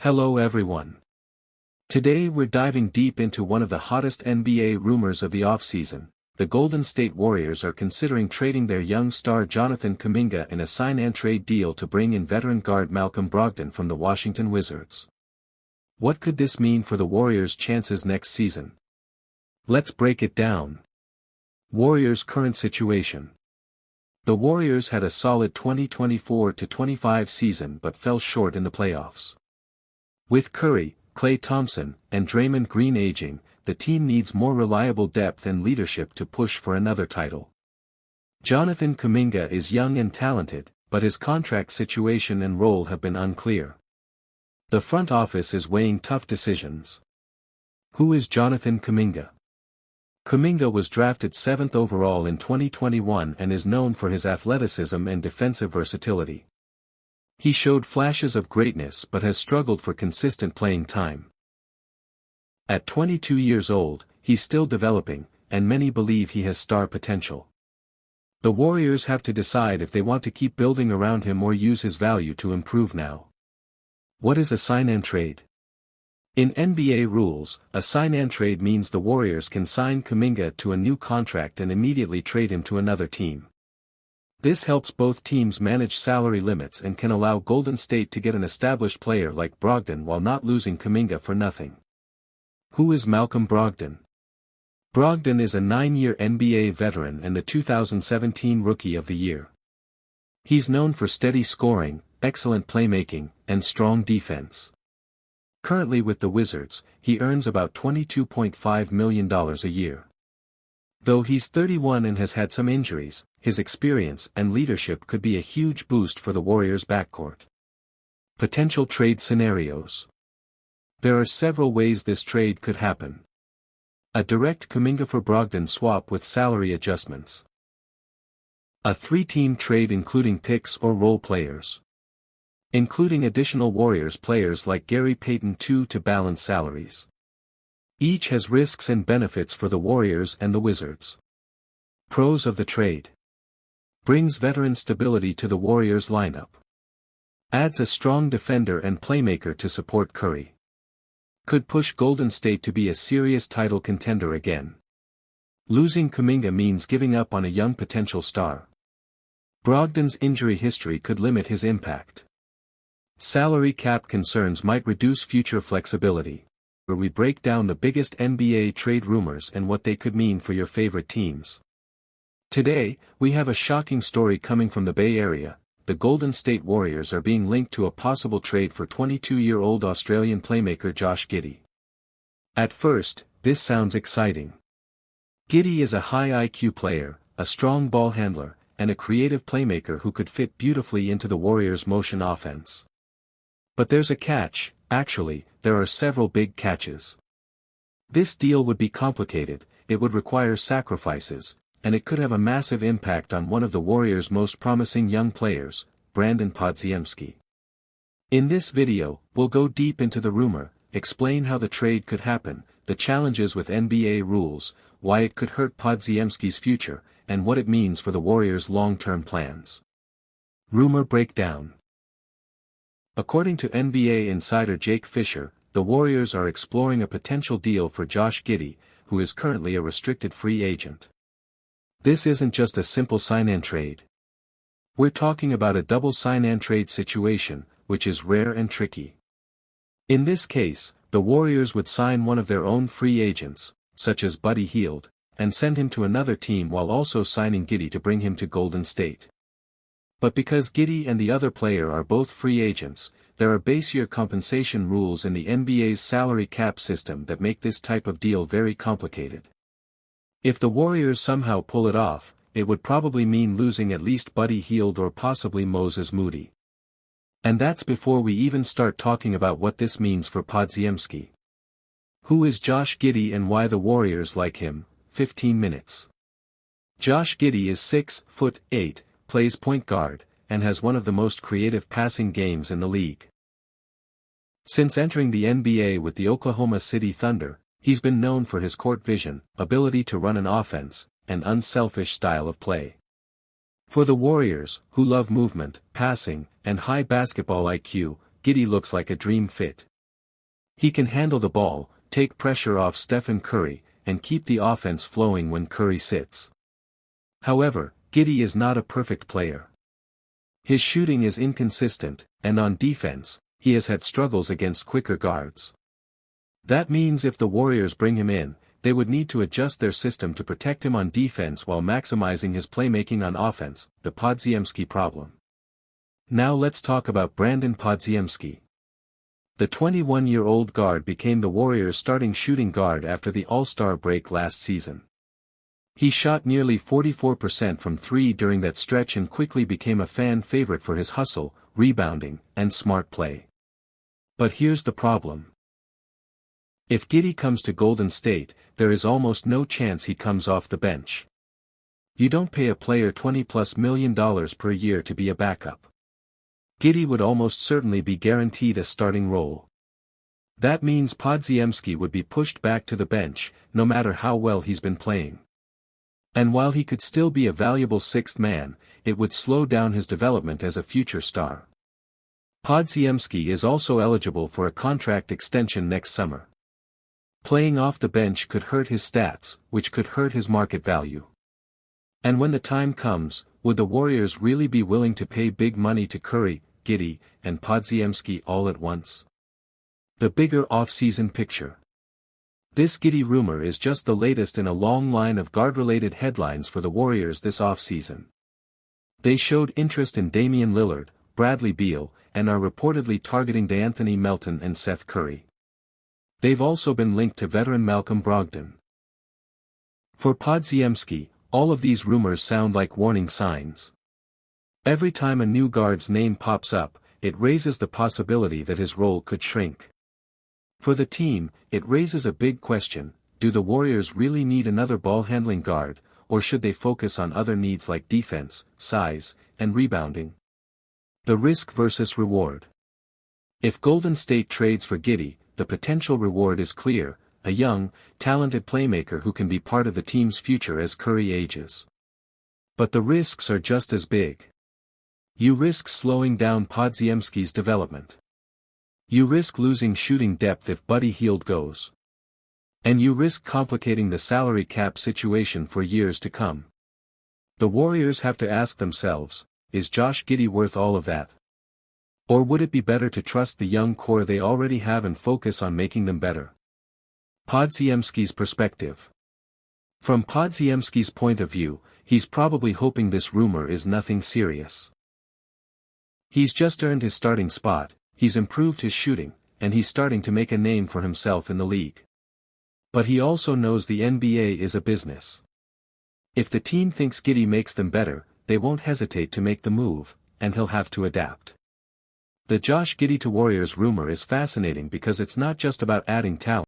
Hello everyone. Today we're diving deep into one of the hottest NBA rumors of the offseason. The Golden State Warriors are considering trading their young star Jonathan Kuminga in a sign-and-trade deal to bring in veteran guard Malcolm Brogdon from the Washington Wizards. What could this mean for the Warriors' chances next season? Let's break it down. Warriors' current situation. The Warriors had a solid 2024-25 season but fell short in the playoffs. With Curry, Klay Thompson, and Draymond Green aging, the team needs more reliable depth and leadership to push for another title. Jonathan Kuminga is young and talented, but his contract situation and role have been unclear. The front office is weighing tough decisions. Who is Jonathan Kuminga? Kuminga was drafted 7th overall in 2021 and is known for his athleticism and defensive versatility. He showed flashes of greatness but has struggled for consistent playing time. At 22 years old, he's still developing, and many believe he has star potential. The Warriors have to decide if they want to keep building around him or use his value to improve now. What is a sign-and-trade? In NBA rules, a sign-and-trade means the Warriors can sign Kuminga to a new contract and immediately trade him to another team. This helps both teams manage salary limits and can allow Golden State to get an established player like Brogdon while not losing Kuminga for nothing. Who is Malcolm Brogdon? Brogdon is a 9-year NBA veteran and the 2017 Rookie of the Year. He's known for steady scoring, excellent playmaking, and strong defense. Currently with the Wizards, he earns about $22.5 million a year. Though he's 31 and has had some injuries, his experience and leadership could be a huge boost for the Warriors' backcourt. Potential trade scenarios. There are several ways this trade could happen. A direct Kuminga for Brogdon swap with salary adjustments. A 3-team trade including picks or role players. Including additional Warriors players like Gary Payton II to balance salaries. Each has risks and benefits for the Warriors and the Wizards. Pros of the trade. Brings veteran stability to the Warriors lineup. Adds a strong defender and playmaker to support Curry. Could push Golden State to be a serious title contender again. Losing Kuminga means giving up on a young potential star. Brogdon's injury history could limit his impact. Salary cap concerns might reduce future flexibility. Where we break down the biggest NBA trade rumors and what they could mean for your favorite teams. Today, we have a shocking story coming from the Bay Area. The Golden State Warriors are being linked to a possible trade for 22-year-old Australian playmaker Josh Giddey. At first, this sounds exciting. Giddey is a high IQ player, a strong ball handler, and a creative playmaker who could fit beautifully into the Warriors' motion offense. But there's a catch. Actually, there are several big catches. This deal would be complicated, it would require sacrifices, and it could have a massive impact on one of the Warriors' most promising young players, Podziemski. In this video, we'll go deep into the rumor, explain how the trade could happen, the challenges with NBA rules, why it could hurt Podziemski's future, and what it means for the Warriors' long-term plans. Rumor breakdown. According to NBA insider Jake Fisher, the Warriors are exploring a potential deal for Josh Giddey, who is currently a restricted free agent. This isn't just a simple sign-and-trade. We're talking about a double sign-and-trade situation, which is rare and tricky. In this case, the Warriors would sign one of their own free agents, such as Buddy Hield, and send him to another team while also signing Giddey to bring him to Golden State. But because Giddey and the other player are both free agents, there are base-year compensation rules in the NBA's salary cap system that make this type of deal very complicated. If the Warriors somehow pull it off, it would probably mean losing at least Buddy Hield or possibly Moses Moody. And that's before we even start talking about what this means for Podziemski. Who is Josh Giddey and why the Warriors like him? 15 minutes. Josh Giddey is 6'8", plays point guard, and has one of the most creative passing games in the league. Since entering the NBA with the Oklahoma City Thunder, he's been known for his court vision, ability to run an offense, and unselfish style of play. For the Warriors, who love movement, passing, and high basketball IQ, Giddey looks like a dream fit. He can handle the ball, take pressure off Stephen Curry, and keep the offense flowing when Curry sits. However, Giddey is not a perfect player. His shooting is inconsistent, and on defense, he has had struggles against quicker guards. That means if the Warriors bring him in, they would need to adjust their system to protect him on defense while maximizing his playmaking on offense, the Podziemski problem. Now let's talk about Brandon Podziemski. The 21-year-old guard became the Warriors' starting shooting guard after the All-Star break last season. He shot nearly 44% from three during that stretch and quickly became a fan favorite for his hustle, rebounding, and smart play. But here's the problem. If Giddey comes to Golden State, there is almost no chance he comes off the bench. You don't pay a player $20+ million per year to be a backup. Giddey would almost certainly be guaranteed a starting role. That means Podziemski would be pushed back to the bench, no matter how well he's been playing. And while he could still be a valuable sixth man, it would slow down his development as a future star. Podziemski is also eligible for a contract extension next summer. Playing off the bench could hurt his stats, which could hurt his market value. And when the time comes, would the Warriors really be willing to pay big money to Curry, Giddey, and Podziemski all at once? The bigger offseason picture. This Giddey rumor is just the latest in a long line of guard-related headlines for the Warriors this offseason. They showed interest in Damian Lillard, Bradley Beal, and are reportedly targeting DeAnthony Melton and Seth Curry. They've also been linked to veteran Malcolm Brogdon. For Podziemski, all of these rumors sound like warning signs. Every time a new guard's name pops up, it raises the possibility that his role could shrink. For the team, it raises a big question: do the Warriors really need another ball-handling guard, or should they focus on other needs like defense, size, and rebounding? The risk versus reward. If Golden State trades for Giddey, the potential reward is clear: a young, talented playmaker who can be part of the team's future as Curry ages. But the risks are just as big. You risk slowing down Podziemski's development. You risk losing shooting depth if Buddy Hield goes. And you risk complicating the salary cap situation for years to come. The Warriors have to ask themselves, is Josh Giddey worth all of that? Or would it be better to trust the young core they already have and focus on making them better? Podziemski's perspective. From Podziemski's point of view, he's probably hoping this rumor is nothing serious. He's just earned his starting spot, he's improved his shooting, and he's starting to make a name for himself in the league. But he also knows the NBA is a business. If the team thinks Giddey makes them better, they won't hesitate to make the move, and he'll have to adapt. The Josh Giddey to Warriors rumor is fascinating because it's not just about adding talent.